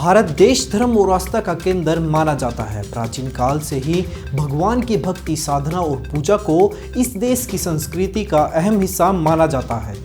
भारत देश धर्म और आस्था का केंद्र माना जाता है। प्राचीन काल से ही भगवान की भक्ति, साधना और पूजा को इस देश की संस्कृति का अहम हिस्सा माना जाता है।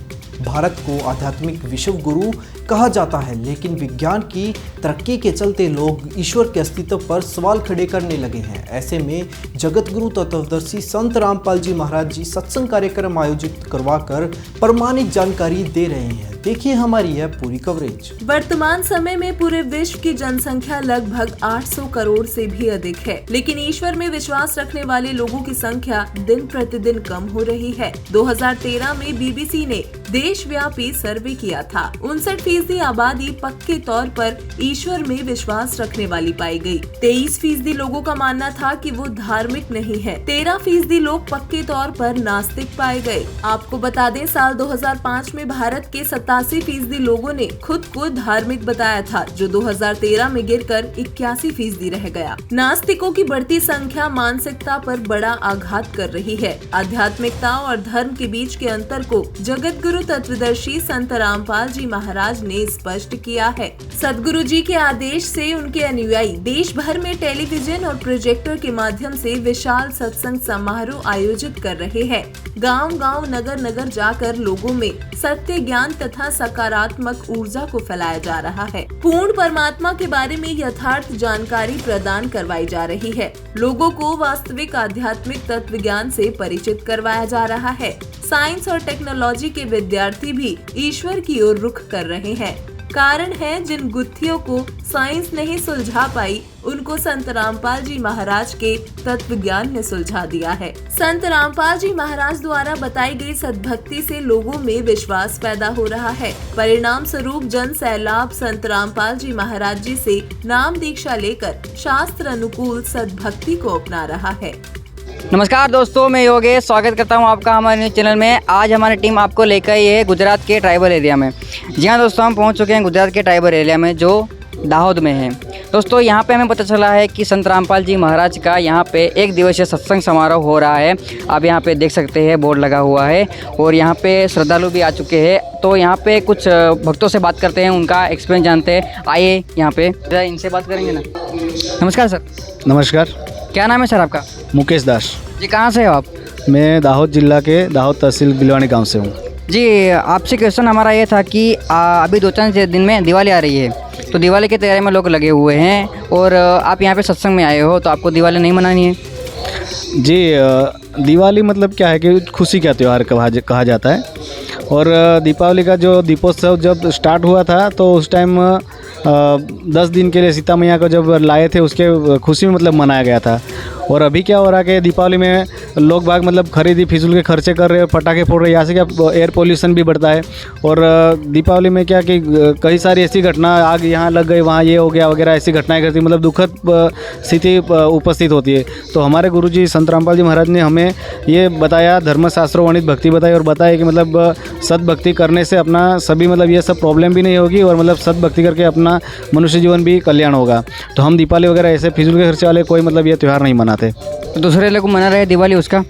भारत को आध्यात्मिक विश्व गुरु कहा जाता है, लेकिन विज्ञान की तरक्की के चलते लोग ईश्वर के अस्तित्व पर सवाल खड़े करने लगे हैं। ऐसे में जगत गुरु तत्वदर्शी संत रामपाल जी महाराज जी सत्संग कार्यक्रम आयोजित करवाकर प्रमाणिक जानकारी दे रहे हैं। देखिए हमारी यह पूरी कवरेज। वर्तमान समय में पूरे विश्व की जनसंख्या लगभग 800 करोड़ से भी अधिक है, लेकिन ईश्वर में विश्वास रखने वाले लोगों की संख्या दिन प्रतिदिन कम हो रही है। 2013 में बीबीसी ने देशव्यापी सर्वे किया था। 59% आबादी पक्के तौर पर ईश्वर में विश्वास रखने वाली पाई गई। 23% लोगों का मानना था कि वो धार्मिक नहीं है। 13% लोग पक्के तौर पर नास्तिक पाए गए। आपको बता दें, साल 2005 में भारत के 87% लोगों ने खुद को धार्मिक बताया था, जो 2013 में गिरकर 81% रह गया। नास्तिकों की बढ़ती संख्या मानसिकता पर बड़ा आघात कर रही है। आध्यात्मिकता और धर्म के बीच के अंतर को जगत गुरु तत्वदर्शी संत रामपाल जी महाराज ने स्पष्ट किया है। सदगुरु जी के आदेश से उनके अनुयायी देश भर में टेलीविजन और प्रोजेक्टर के माध्यम से विशाल सत्संग समारोह आयोजित कर रहे हैं। गांव-गांव, नगर-नगर जाकर लोगों में सत्य, ज्ञान तथा सकारात्मक ऊर्जा को फैलाया जा रहा है। पूर्ण परमात्मा के बारे में यथार्थ जानकारी प्रदान करवाई जा रही है। लोगों को वास्तविक आध्यात्मिक तत्व ज्ञान से परिचित करवाया जा रहा है। साइंस और टेक्नोलॉजी के विद्यार्थी भी ईश्वर की ओर रुख कर रहे हैं। कारण है, जिन गुत्थियों को साइंस नहीं सुलझा पाई, उनको संत रामपाल जी महाराज के तत्व ज्ञान ने सुलझा दिया है। संत रामपाल जी महाराज द्वारा बताई गई सद्भक्ति से लोगों में विश्वास पैदा हो रहा है। परिणाम स्वरूप जन सैलाब संत रामपाल जी महाराज जी से नाम दीक्षा लेकर शास्त्र अनुकूल सद्भक्ति को अपना रहा है। नमस्कार दोस्तों, मैं योगेश स्वागत करता हूं आपका हमारे न्यूज़ चैनल में। आज हमारी टीम आपको लेकर आई है गुजरात के ट्राइबल एरिया में। जी हाँ दोस्तों, हम पहुंच चुके हैं गुजरात के ट्राइबल एरिया में, जो दाहोद में है। दोस्तों, यहाँ पे हमें पता चला है कि संत रामपाल जी महाराज का यहाँ पे 1 दिवसीय सत्संग समारोह हो रहा है। आप यहाँ पे देख सकते हैं, बोर्ड लगा हुआ है और यहाँ पे श्रद्धालु भी आ चुके हैं। तो यहाँ पे कुछ भक्तों से बात करते हैं, उनका एक्सपीरियंस जानते हैं। आइए यहाँ पे इनसे बात करेंगे ना। नमस्कार सर। नमस्कार। क्या नाम है सर आपका? मुकेश दास जी। कहाँ से हो आप? मैं दाहोद जिला के दाहोद तहसील बिलवानी गांव से हूँ। जी, आपसे क्वेश्चन हमारा ये था कि अभी 2-4 दिन में दिवाली आ रही है, तो दिवाली की तैयारी में लोग लगे हुए हैं और आप यहाँ पे सत्संग में आए हो, तो आपको दिवाली नहीं मनानी है? जी, दिवाली मतलब क्या है कि खुशी का त्यौहार कहा जाता है। और दीपावली का जो दीपोत्सव जब स्टार्ट हुआ था, तो उस टाइम 10 दिन के लिए सीता मैया को जब लाए थे, उसके खुशी में मतलब मनाया गया था। और अभी क्या हो रहा है कि दीपावली में लोग बाग मतलब खरीदी फिजूल के खर्चे कर रहे हैं, पटाखे फोड़ रहे हैं। यहाँ से क्या एयर पोल्यूशन भी बढ़ता है। और दीपावली में क्या कि कई सारी ऐसी घटना, आग यहाँ लग गई, वहाँ ये हो गया वगैरह, ऐसी घटनाएं करती, मतलब दुखद स्थिति उपस्थित होती है। तो हमारे गुरुजी संत रामपाल जी महाराज ने हमें ये बताया, धर्मशास्त्रों वर्णित भक्ति बताई और बताया कि मतलब सद्भक्ति करने से अपना सभी मतलब ये सब प्रॉब्लम भी नहीं होगी और मतलब सद्भक्ति करके अपना मनुष्य जीवन भी कल्याण होगा। तो हम दीपावली वगैरह ऐसे फिजूल के खर्चे वाले कोई मतलब ये त्यौहार नहीं मनाते। तो दूसरे लोग मना रहे दिवाली उसका?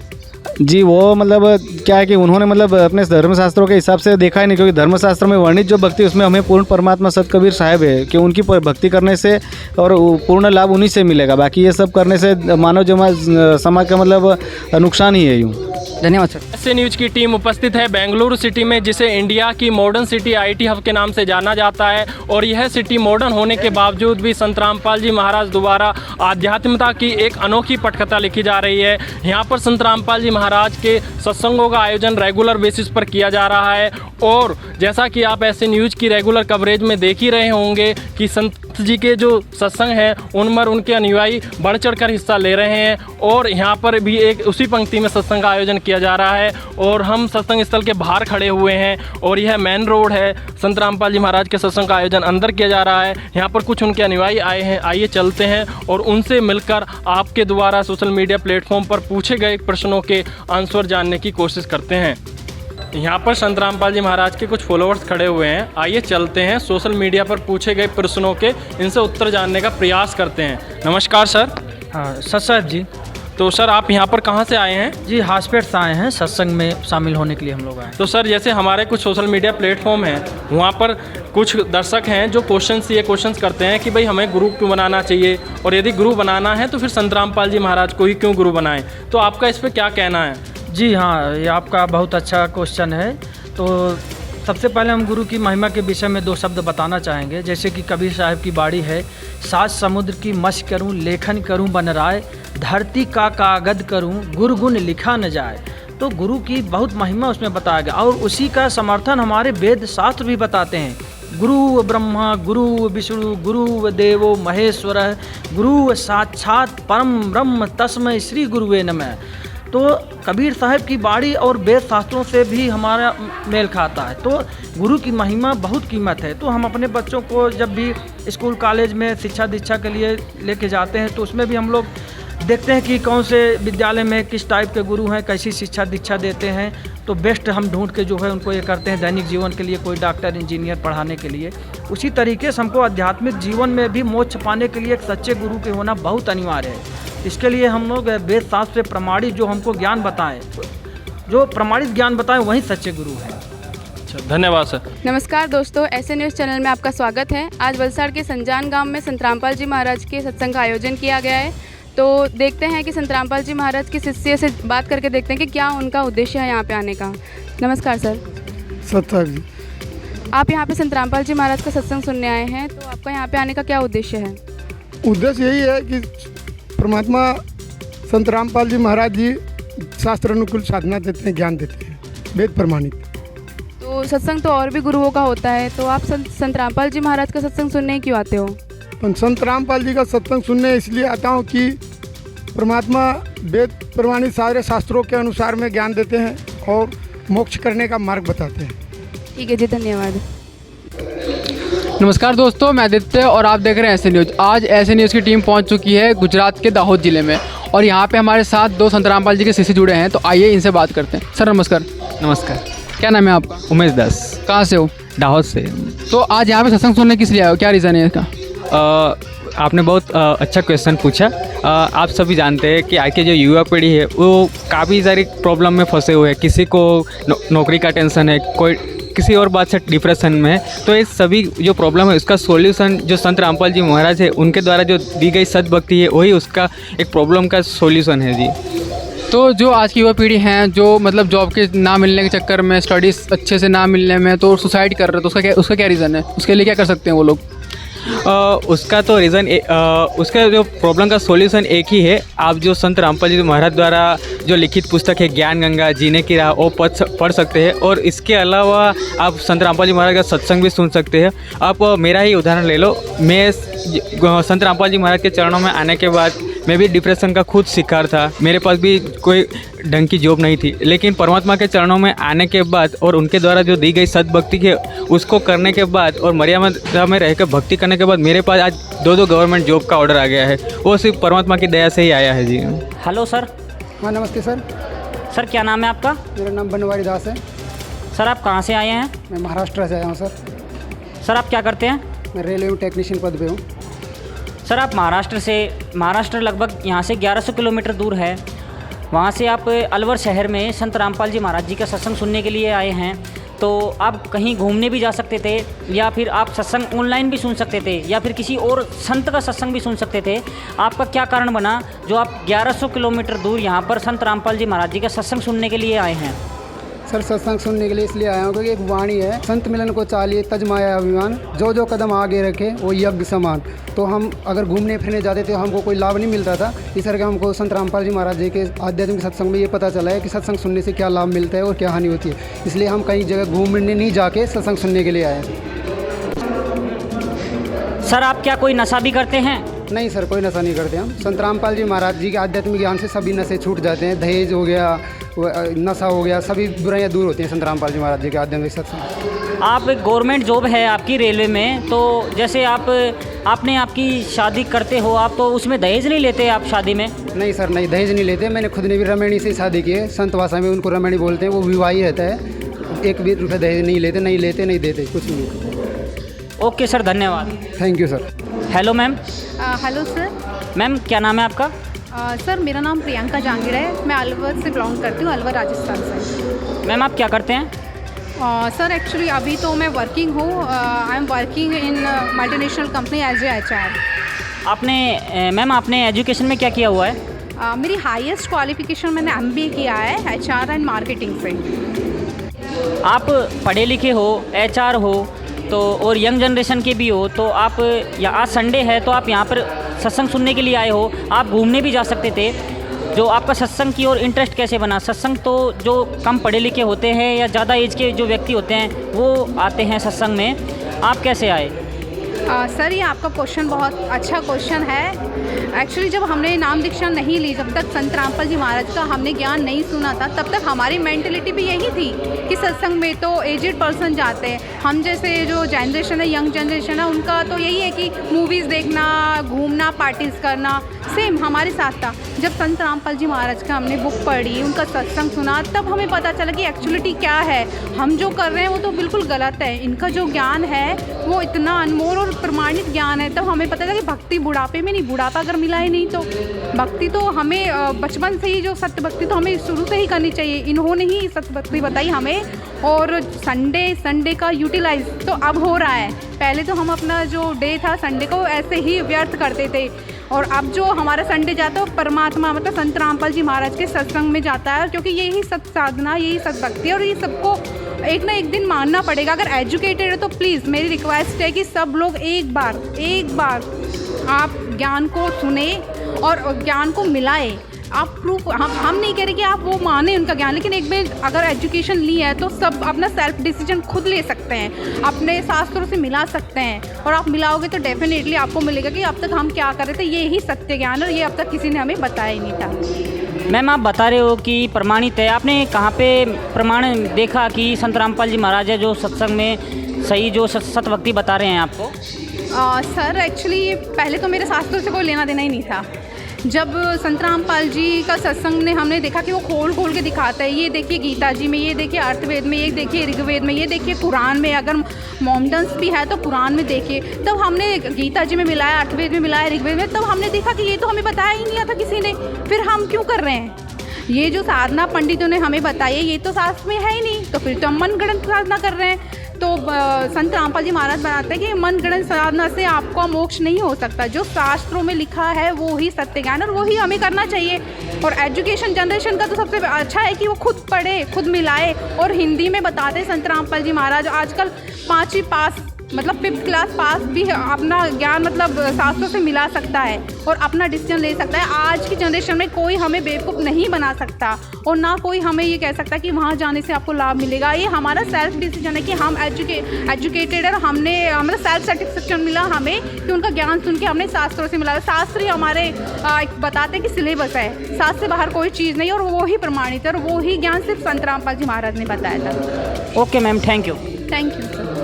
जी, वो मतलब क्या है कि उन्होंने मतलब अपने धर्मशास्त्रों के हिसाब से देखा ही नहीं, क्योंकि धर्मशास्त्र में वर्णित जो भक्ति, उसमें हमें पूर्ण परमात्मा सत कबीर साहब है कि उनकी भक्ति करने से और पूर्ण लाभ उन्हीं से मिलेगा। बाकी ये सब करने से मानव समाज का मतलब नुकसान ही है। यूँ धन्यवाद सर। ऐसे न्यूज की टीम उपस्थित है बेंगलुरु सिटी में, जिसे इंडिया की मॉडर्न सिटी आईटी हब के नाम से जाना जाता है। और यह सिटी मॉडर्न होने के बावजूद भी संत रामपाल जी महाराज द्वारा आध्यात्मिकता की एक अनोखी पटकथा लिखी जा रही है। यहाँ पर संत रामपाल जी महाराज के सत्संगों का आयोजन रेगुलर बेसिस पर किया जा रहा है। और जैसा कि आप ऐसे न्यूज की रेगुलर कवरेज में देख ही रहे होंगे कि संत जी के जो सत्संग हैं, उनमें उनके अनुयायी बढ़ चढ़कर हिस्सा ले रहे हैं। और यहाँ पर भी एक उसी पंक्ति में सत्संग का आयोजन किया जा रहा है। और हम सत्संग स्थल के बाहर खड़े हुए हैं और यह मेन रोड है। संत रामपाल जी महाराज के सत्संग का आयोजन अंदर किया जा रहा है। यहाँ पर कुछ उनके अनुयायी आए हैं, आइए चलते हैं और उनसे मिलकर आपके द्वारा सोशल मीडिया प्लेटफॉर्म पर पूछे गए प्रश्नों के आंसर जानने की कोशिश करते हैं। यहाँ पर संत रामपाल जी महाराज के कुछ फॉलोअर्स खड़े हुए हैं, आइए चलते हैं सोशल मीडिया पर पूछे गए प्रश्नों के इनसे उत्तर जानने का प्रयास करते हैं। नमस्कार सर। हाँ सर जी। तो सर आप यहाँ पर कहाँ से आए हैं? जी हॉस्पिटल से आए हैं, सत्संग में शामिल होने के लिए हम लोग आए हैं। तो सर जैसे हमारे कुछ सोशल मीडिया प्लेटफॉर्म हैं, वहाँ पर कुछ दर्शक हैं जो ये क्वेश्चंस करते हैं कि भाई हमें गुरु क्यों बनाना चाहिए, और यदि गुरु बनाना है तो फिर संत रामपाल जी महाराज को ही क्यों गुरु बनाएं। तो आपका इस पर क्या कहना है? जी हाँ, ये आपका बहुत अच्छा क्वेश्चन है। तो सबसे पहले हम गुरु की महिमा के विषय में 2 शब्द बताना चाहेंगे। जैसे कि कबीर साहब की बाड़ी है, 7 समुद्र की मश करूं, लेखन करूं बन राय, धरती का कागज करूं, गुरु गुण लिखा न जाए। तो गुरु की बहुत महिमा उसमें बताया गया, और उसी का समर्थन हमारे वेद शास्त्र भी बताते हैं। गुरु ब्रह्मा गुरु विष्णु गुरु देवो महेश्वर, गुरु साक्षात परम ब्रह्म तस्मै श्री गुरुवे नमः। तो कबीर साहब की बाड़ी और वेद शास्त्रों से भी हमारा मेल खाता है। तो गुरु की महिमा बहुत कीमत है। तो हम अपने बच्चों को जब भी स्कूल कॉलेज में शिक्षा दीक्षा के लिए लेके जाते हैं, तो उसमें भी हम लोग देखते हैं कि कौन से विद्यालय में किस टाइप के गुरु हैं, कैसी शिक्षा दीक्षा देते हैं। तो बेस्ट हम ढूंढ के जो है उनको ये करते हैं दैनिक जीवन के लिए, कोई डॉक्टर इंजीनियर पढ़ाने के लिए। उसी तरीके से हमको आध्यात्मिक जीवन में भी मोक्ष पाने के लिए एक सच्चे गुरु के होना बहुत अनिवार्य है। इसके लिए हम लोग वेद शास्त्र से प्रमाणित जो हमको ज्ञान बताएं, जो प्रमाणित ज्ञान बताएं, वही सच्चे गुरु हैं। अच्छा, धन्यवाद सर। नमस्कार दोस्तों, ऐसे न्यूज़ चैनल में आपका स्वागत है। आज वलसाड़ के संजान गांव में संत रामपाल जी महाराज के सत्संग का आयोजन किया गया है। तो देखते हैं कि संत रामपाल जी महाराज के शिष्य से बात करके देखते हैं कि क्या उनका उद्देश्य है यहाँ पे आने का। नमस्कार सर। सत्ता जी, आप यहाँ पे संत रामपाल जी महाराज का सत्संग सुनने आए हैं, तो आपका यहाँ पे आने का क्या उद्देश्य है? उद्देश्य यही है कि परमात्मा संत रामपाल जी महाराज जी शास्त्र अनुकूल साधना देते हैं, ज्ञान देते हैं, वेद प्रमाणित। तो सत्संग तो और भी गुरुओं का होता है, तो आप संत रामपाल जी महाराज का सत्संग सुनने क्यों आते हो? संत रामपाल जी का सत्संग सुनने इसलिए आता हूँ कि परमात्मा वेद प्रमाणित सारे शास्त्रों के अनुसार में ज्ञान देते हैं और मोक्ष करने का मार्ग बताते हैं। ठीक है जी, धन्यवाद। नमस्कार दोस्तों, मैं आदित्य और आप देख रहे हैं ऐसे न्यूज़। आज ऐसे न्यूज़ की टीम पहुंच चुकी है गुजरात के दाहोद ज़िले में, और यहाँ पे हमारे साथ 2 संत रामपाल जी के शिष्य जुड़े हैं। तो आइए इनसे बात करते हैं। सर नमस्कार। नमस्कार। क्या नाम है आपका? उमेश दास। कहाँ से हो? दाहोद से। तो आज यहाँ पे सत्संग सुनने किस लिए आए हो, क्या रीज़न है इसका? आपने बहुत अच्छा क्वेश्चन पूछा। आप सभी जानते हैं कि आज की जो युवा पीढ़ी है वो काफ़ी सारी प्रॉब्लम में फंसे हुए हैं। किसी को नौकरी का टेंशन है, कोई किसी और बात से डिप्रेशन में है। तो ये सभी जो प्रॉब्लम है उसका सॉल्यूशन जो संत रामपाल जी महाराज है उनके द्वारा जो दी गई सद्भक्ति है वही उसका एक प्रॉब्लम का सॉल्यूशन है जी। तो जो आज की युवा पीढ़ी हैं, जो मतलब जॉब के ना मिलने के चक्कर में, स्टडीज़ अच्छे से ना मिलने में तो सुसाइड कर रहे, तो उसका क्या रीज़न है? उसके लिए क्या कर सकते हैं वो लोग? उसका तो रीज़न उसका जो प्रॉब्लम का सॉल्यूशन एक ही है। आप जो संत रामपाल जी महाराज द्वारा जो लिखित पुस्तक है ज्ञान गंगा जीने की राह वो पढ़ सकते हैं, और इसके अलावा आप संत रामपाल जी महाराज का सत्संग भी सुन सकते हैं। आप मेरा ही उदाहरण ले लो। मैं संत रामपाल जी महाराज के चरणों में आने के बाद मैं भी डिप्रेशन का खुद शिकार था। मेरे पास भी कोई ढंग की जॉब नहीं थी, लेकिन परमात्मा के चरणों में आने के बाद और उनके द्वारा जो दी गई सद्भक्ति है उसको करने के बाद और मर्यादा में रहकर भक्ति करने के बाद मेरे पास आज 2 गवर्नमेंट जॉब का ऑर्डर आ गया है। वो सिर्फ परमात्मा की दया से ही आया है जी। Hello sir. हाँ नमस्ते सर। सर क्या नाम है आपका? मेरा नाम बनवारी दास है। सर आप कहाँ से आए हैं? मैं महाराष्ट्र से आया हूँ सर। सर आप क्या करते हैं? मैं रेलवे में टेक्नीशियन पद पे हूँ। सर आप महाराष्ट्र लगभग यहाँ से 1100 किलोमीटर दूर है। वहाँ से आप अलवर शहर में संत रामपाल जी महाराज जी का सत्संग सुनने के लिए आए हैं। तो आप कहीं घूमने भी जा सकते थे, या फिर आप सत्संग ऑनलाइन भी सुन सकते थे, या फिर किसी और संत का सत्संग भी सुन सकते थे। आपका क्या कारण बना जो आप 1100 किलोमीटर दूर यहाँ पर संत रामपाल जी महाराज जी का सत्संग सुनने के लिए आए हैं? सर सत्संग सुनने के लिए इसलिए आया हूँ क्योंकि एक वाणी है, संत मिलन को चालिए तज माया अभिमान, जो कदम आगे रखे वो यज्ञ समान। तो हम अगर घूमने फिरने जाते थे हमको कोई लाभ नहीं मिलता था। इस करके हमको संत रामपाल जी महाराज जी के आध्यात्मिक सत्संग में ये पता चला है कि सत्संग सुनने से क्या लाभ मिलता है और क्या हानि होती है। इसलिए हम कहीं जगह घूमने नहीं जाके सत्संग सुनने के लिए आए। सर आप क्या कोई नशा भी करते हैं? नहीं सर, कोई नशा नहीं करते हम। संत रामपाल जी महाराज जी के आध्यात्मिक ज्ञान से सभी नशे छूट जाते हैं। दहेज हो गया, नशा हो गया, सभी बुराइयाँ दूर होती हैं संत रामपाल जी महाराज जी के आध्यात्मिक सत्संग। आप गवर्नमेंट जॉब है आपकी रेलवे में, तो जैसे आपने आपकी शादी करते हो आप, तो उसमें दहेज नहीं लेते आप शादी में? नहीं सर, नहीं दहेज नहीं लेते। मैंने खुद ने भी रमणी से शादी की है। संत भाषा में उनको रमणी बोलते हैं। वो विवाही रहता है, 1 भी रुपये दहेज नहीं लेते, नहीं देते कुछ नहीं। ओके सर, धन्यवाद। Thank you sir. Hello ma'am. Hello sir. Ma'am क्या नाम है आपका? सर मेरा नाम प्रियंका जांगिड़ है, मैं अलवर से बिलोंग करती हूँ, अलवर राजस्थान से। मैम आप क्या करते हैं? सर एक्चुअली अभी तो मैं वर्किंग हूँ, I am working in multinational company as a HR। आपने मैम आपने एजुकेशन में क्या किया हुआ है? मेरी हाईएस्ट क्वालिफिकेशन मैंने MBA किया है HR एंड मार्केटिंग से। आप पढ़े लिखे हो, HR हो तो और यंग जनरेशन के भी हो, तो आप आज संडे है तो आप यहाँ पर सत्संग सुनने के लिए आए हो। आप घूमने भी जा सकते थे। जो आपका सत्संग की ओर इंटरेस्ट कैसे बना? सत्संग तो जो कम पढ़े लिखे होते हैं या ज़्यादा एज के जो व्यक्ति होते हैं वो आते हैं सत्संग में, आप कैसे आए? सर ये आपका क्वेश्चन बहुत अच्छा क्वेश्चन है। एक्चुअली जब हमने नाम दीक्षा नहीं ली, जब तक संत रामपाल जी महाराज का हमने ज्ञान नहीं सुना था, तब तक हमारी मेंटलिटी भी यही थी कि सत्संग में तो एजेड पर्सन जाते हैं। हम जैसे जो जनरेशन है, यंग जनरेशन है, उनका तो यही है कि मूवीज़ देखना, घूमना, पार्टीज़ करना। सेम हमारे साथ था। जब संत रामपाल जी महाराज का हमने बुक पढ़ी, उनका सत्संग सुना, तब हमें पता चला कि एक्चुअलिटी क्या है। हम जो कर रहे हैं वो तो बिल्कुल गलत है। इनका जो ज्ञान है वो इतना अनमोल और प्रमाणित ज्ञान है। तब हमें पता था कि भक्ति बुढ़ापे में नहीं, बुढ़ापा अगर मिला ही नहीं तो भक्ति तो हमें बचपन से ही, जो सत्य भक्ति तो हमें शुरू से ही करनी चाहिए। इन्होंने ही सत्य भक्ति बताई हमें। और संडे का यूटिलाइज तो अब हो रहा है। पहले तो हम अपना जो डे था संडे को ऐसे ही व्यर्थ करते थे, और अब जो हमारा संडे जाता है वो परमात्मा मतलब संत रामपाल जी महाराज के सत्संग में जाता है, क्योंकि यही सत साधना, यही सत भक्ति, और ये सबको एक ना एक दिन मानना पड़ेगा। अगर एजुकेटेड है तो प्लीज़ मेरी रिक्वेस्ट है कि सब लोग एक बार आप ज्ञान को सुने और ज्ञान को मिलाए। आप प्रूफ हम नहीं कह रहे कि आप वो माने उनका ज्ञान, लेकिन एक बार अगर एजुकेशन ली है तो सब अपना सेल्फ डिसीजन खुद ले सकते हैं, अपने शास्त्रों से मिला सकते हैं। और आप मिलाओगे तो डेफिनेटली आपको मिलेगा कि अब तक हम क्या कर रहे थे, ये ही सत्य ज्ञान, और ये अब तक किसी ने हमें बताया ही नहीं था। मैम आप बता रहे हो कि प्रमाणित है, आपने कहाँ पे प्रमाण देखा कि संत रामपाल जी महाराज है जो सत्संग में सही जो सत भक्ति बता रहे हैं आपको? सर एक्चुअली पहले तो मेरे शास्त्रों से कोई लेना देना ही नहीं था। जब संत रामपाल जी का सत्संग ने हमने देखा कि वो खोल के दिखाता है, ये देखिए गीता जी में, ये देखिए अर्थवेद में, ये देखिए ऋग्वेद में, ये देखिए कुरान में, अगर मोमडन्स भी है तो कुरान में देखिए। तब हमने गीता जी में मिलाया, अर्थवेद में मिलाया, ऋग्वेद में, तब हमने देखा कि ये तो हमें बताया ही नहीं था किसी ने। फिर हम क्यों कर रहे हैं? ये जो साधना पंडितों ने हमें बताई है ये तो शास्त्र में है ही नहीं, तो फिर तो हम मनगढ़ंत साधना कर रहे हैं। तो संत रामपाल जी महाराज बताते हैं कि मनगढ़ंत साधना से आपका मोक्ष नहीं हो सकता। जो शास्त्रों में लिखा है वो ही सत्य ज्ञान, और वो ही हमें करना चाहिए। और एजुकेशन जनरेशन का तो सबसे अच्छा है कि वो खुद पढ़े, खुद मिलाए, और हिंदी में बताते हैं संत रामपाल जी महाराज। आजकल 5वीं पास मतलब 5th क्लास पास भी अपना ज्ञान मतलब शास्त्रों से मिला सकता है और अपना डिसीजन ले सकता है। आज की जनरेशन में कोई हमें बेवकूफ़ नहीं बना सकता, और ना कोई हमें ये कह सकता कि वहाँ जाने से आपको लाभ मिलेगा। ये हमारा सेल्फ डिसीजन है कि हम एजुकेटेड है, हमने मतलब सेल्फ सेटिस्फेक्शन मिला हमें कि उनका ज्ञान सुन के हमने शास्त्रों से मिला। शास्त्र ही हमारे बताते हैं कि सिलेबस है, शास्त्र से बाहर कोई चीज़ नहीं, और वो ही प्रमाणित है, और वो ही ज्ञान सिर्फ संत रामपाल जी महाराज ने बताया था। Okay ma'am, thank you. Thank you sir.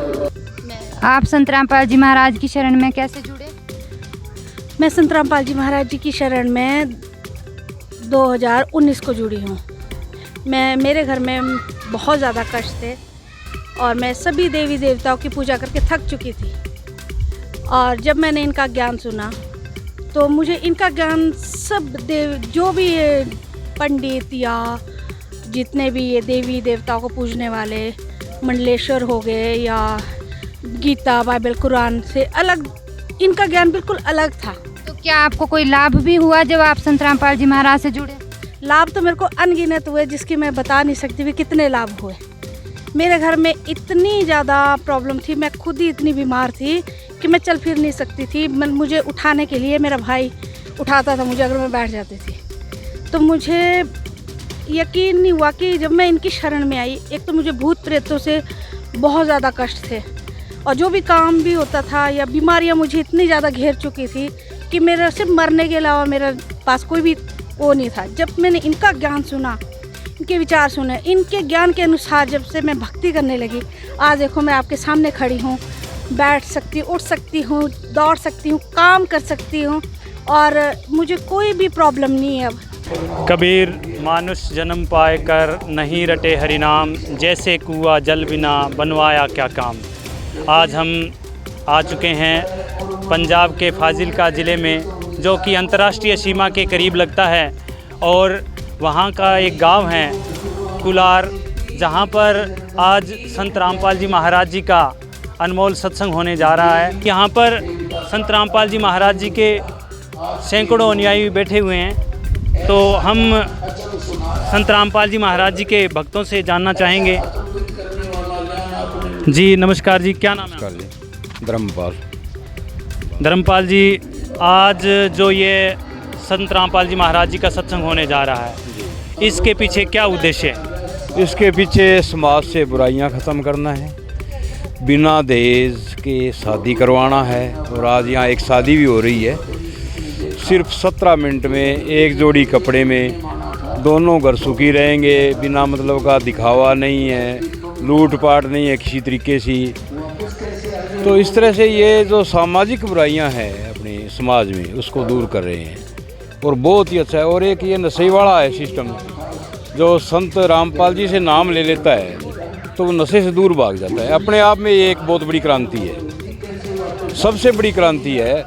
आप संत रामपाल जी महाराज की शरण में कैसे जुड़े? मैं संत रामपाल जी महाराज जी की शरण में 2019 को जुड़ी हूँ। मेरे घर में बहुत ज़्यादा कष्ट थे, और मैं सभी देवी देवताओं की पूजा करके थक चुकी थी। और जब मैंने इनका ज्ञान सुना तो मुझे इनका ज्ञान सब जो भी पंडित या जितने भी ये देवी देवताओं को पूजने वाले मंडलेश्वर हो गए या गीता, बाइबल, कुरान से अलग, इनका ज्ञान बिल्कुल अलग था। तो क्या आपको कोई लाभ भी हुआ जब आप संत रामपाल जी महाराज से जुड़े? लाभ तो मेरे को अनगिनत हुए, जिसकी मैं बता नहीं सकती भी कितने लाभ हुए। मेरे घर में इतनी ज़्यादा प्रॉब्लम थी, मैं खुद ही इतनी बीमार थी कि मैं चल फिर नहीं सकती थी। मुझे उठाने के लिए मेरा भाई उठाता था मुझे अगर मैं बैठ जाती थी। तो मुझे यकीन नहीं हुआ कि जब मैं इनकी शरण में आई, एक तो मुझे भूत प्रेतों से बहुत ज़्यादा कष्ट थे, और जो भी काम भी होता था या बीमारियां मुझे इतनी ज़्यादा घेर चुकी थी कि मेरा सिर्फ मरने के अलावा मेरे पास कोई भी वो नहीं था। जब मैंने इनका ज्ञान सुना, इनके विचार सुने, इनके ज्ञान के अनुसार जब से मैं भक्ति करने लगी, आज देखो मैं आपके सामने खड़ी हूँ, बैठ सकती हूँ, उठ सकती हूँ, दौड़ सकती हूँ, काम कर सकती हूँ, और मुझे कोई भी प्रॉब्लम नहीं है अब। कबीर मानुष जन्म पाए कर नहीं रटे हरिनाम, जैसे कुआं जल बिना बनवाया क्या काम। आज हम आ चुके हैं पंजाब के फाजिलका ज़िले में, जो कि अंतर्राष्ट्रीय सीमा के करीब लगता है, और वहाँ का एक गांव है कुलार, जहाँ पर आज संत रामपाल जी महाराज जी का अनमोल सत्संग होने जा रहा है। यहाँ पर संत रामपाल जी महाराज जी के सैकड़ों अनुयायी बैठे हुए हैं, तो हम संत रामपाल जी महाराज जी के भक्तों से जानना चाहेंगे। जी नमस्कार जी, क्या नाम है? धर्मपाल। धर्मपाल जी, आज जो ये संत रामपाल जी महाराज जी का सत्संग होने जा रहा है, इसके पीछे क्या उद्देश्य है? इसके पीछे समाज से बुराइयां ख़त्म करना है, बिना दहेज के शादी करवाना है। और आज यहाँ एक शादी भी हो रही है, सिर्फ 17 मिनट में एक जोड़ी कपड़े में दोनों घर सुखी रहेंगे, बिना मतलब का दिखावा नहीं है, लूट पाट नहीं है किसी तरीके से। तो इस तरह से ये जो सामाजिक बुराइयां हैं अपने समाज में, उसको दूर कर रहे हैं और बहुत ही अच्छा है। और एक ये नशे वाला है सिस्टम, जो संत रामपाल जी से नाम ले लेता है तो वो नशे से दूर भाग जाता है। अपने आप में ये एक बहुत बड़ी क्रांति है, सबसे बड़ी क्रांति है।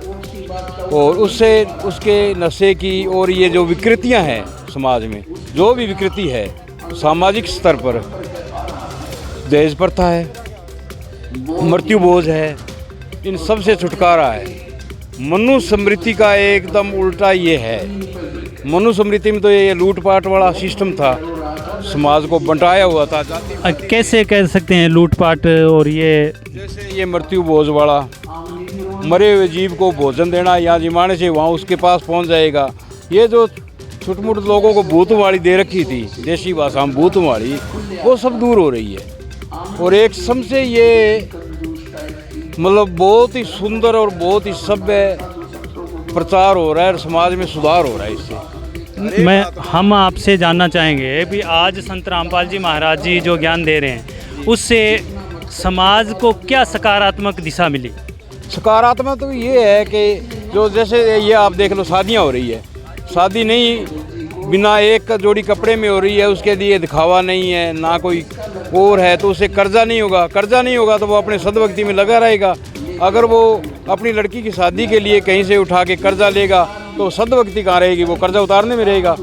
और उससे उसके नशे की और ये जो विकृतियां हैं समाज में, जो भी विकृति है सामाजिक स्तर पर, दहेज प्रथा है, मृत्यु बोझ है, इन सब से छुटकारा है। मनुस्मृति का एकदम उल्टा ये है। मनुस्मृति में तो ये लूटपाट वाला सिस्टम था, समाज को बंटाया हुआ था। कैसे कह सकते हैं लूटपाट? और ये जैसे ये मृत्यु भोज वाला, मरे हुए जीव को भोजन देना, यहाँ जिमाने से वहाँ उसके पास पहुँच जाएगा। ये जो छुटमुट लोगों को भूतवाड़ी दे रखी थी, देसी भाषा में भूतवाड़ी, वो सब दूर हो रही है। और एक सबसे ये मतलब बहुत ही सुंदर और बहुत ही सभ्य प्रचार हो रहा है और समाज में सुधार हो रहा है इससे। हम आपसे जानना चाहेंगे भी आज संत रामपाल जी महाराज जी जो ज्ञान दे रहे हैं, उससे समाज को क्या सकारात्मक दिशा मिली? सकारात्मक तो ये है कि जो जैसे ये आप देख लो, शादियाँ हो रही है, शादी नहीं बिना एक जोड़ी कपड़े में हो रही है, उसके लिए दिखावा नहीं है, ना कोई और है, तो उसे कर्जा नहीं होगा। कर्जा नहीं होगा तो वो अपने सद्भक्ति में लगा रहेगा। अगर वो अपनी लड़की की शादी के लिए कहीं से उठा के कर्जा लेगा तो सद्भक्ति कहाँ रहेगी, वो कर्जा उतारने में रहेगा।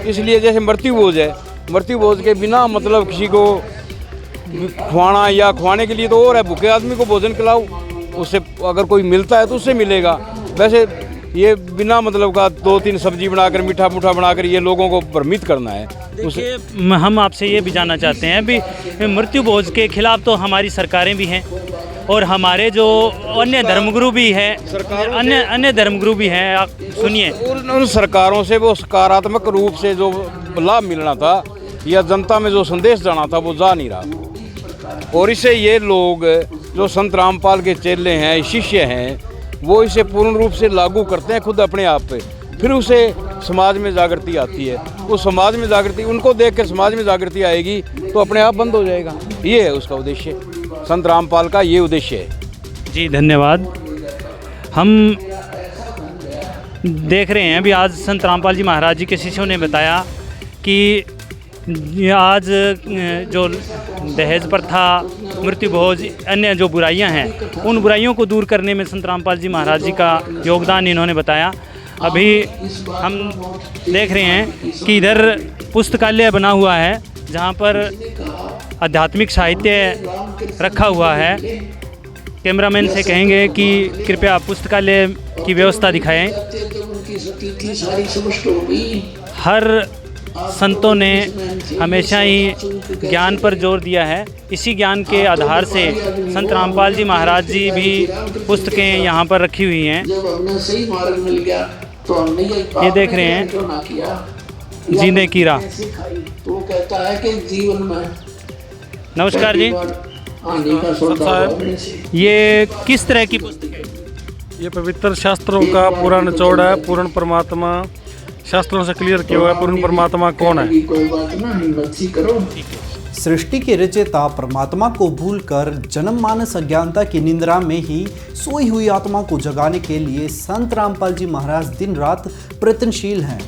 इसलिए जैसे मृत्यु बोझ है, मृत्यु बोझ के बिना मतलब किसी को खुआना या खुआने के लिए तो और है, भूखे आदमी को भोजन खिलाओ, उससे अगर कोई मिलता है तो उससे मिलेगा। वैसे ये बिना मतलब का 2-3 सब्जी बनाकर, मीठा मूठा बनाकर ये लोगों को भ्रमित करना है। देखिए, हम आपसे ये भी जानना चाहते हैं भी मृत्यु भोज के खिलाफ तो हमारी सरकारें भी हैं और हमारे जो अन्य धर्मगुरु भी हैं, अन्य धर्मगुरु भी हैं। आप सुनिए, उन सरकारों से वो सकारात्मक रूप से जो लाभ मिलना था या जनता में जो संदेश जाना था वो जा नहीं रहा। और इससे ये लोग जो संत रामपाल के चेले हैं, शिष्य हैं, वो इसे पूर्ण रूप से लागू करते हैं खुद अपने आप पे, फिर उसे समाज में जागृति आती है। उस समाज में जागृति, उनको देख के समाज में जागृति आएगी तो अपने आप बंद हो जाएगा। ये है उसका उद्देश्य, संत रामपाल का ये उद्देश्य है। जी धन्यवाद। हम देख रहे हैं अभी आज संत रामपाल जी महाराज जी के शिष्यों ने बताया कि आज जो दहेज प्रथा, मृत्यु भोज, अन्य जो बुराइयां हैं, उन बुराइयों को दूर करने में संत रामपाल जी महाराज जी का योगदान इन्होंने बताया। अभी हम देख रहे हैं कि इधर पुस्तकालय बना हुआ है जहां पर आध्यात्मिक साहित्य रखा हुआ है। कैमरामैन से कहेंगे कि कृपया पुस्तकालय की व्यवस्था दिखाएं। हर संतों ने हमेशा ही ज्ञान पर जोर दिया है। इसी ज्ञान के आधार से संत रामपाल जी महाराज जी भी पुस्तकें यहाँ पर रखी हुई हैं। ये देख रहे हैं जीने की राह। नमस्कार जी, ये किस तरह की पुस्तक है? ये पवित्र शास्त्रों का पूरा निचोड़ है। पूर्ण परमात्मा शास्त्रों से क्लियर किया हुआ है, पूर्ण परमात्मा कौन है। सृष्टि के रचयिता परमात्मा को भूलकर जनमानस अज्ञानता की निंद्रा में ही सोई हुई आत्मा को जगाने के लिए संत रामपाल जी महाराज दिन रात प्रयत्नशील हैं।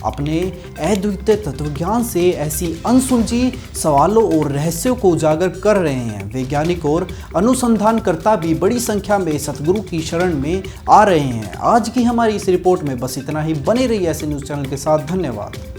अपने अद्वितीय तत्वज्ञान से ऐसी अनसुलझी सवालों और रहस्यों को उजागर कर रहे हैं। वैज्ञानिक और अनुसंधानकर्ता भी बड़ी संख्या में सतगुरु की शरण में आ रहे हैं। आज की हमारी इस रिपोर्ट में बस इतना ही। बने रहिए ऐसे न्यूज़ चैनल के साथ। धन्यवाद।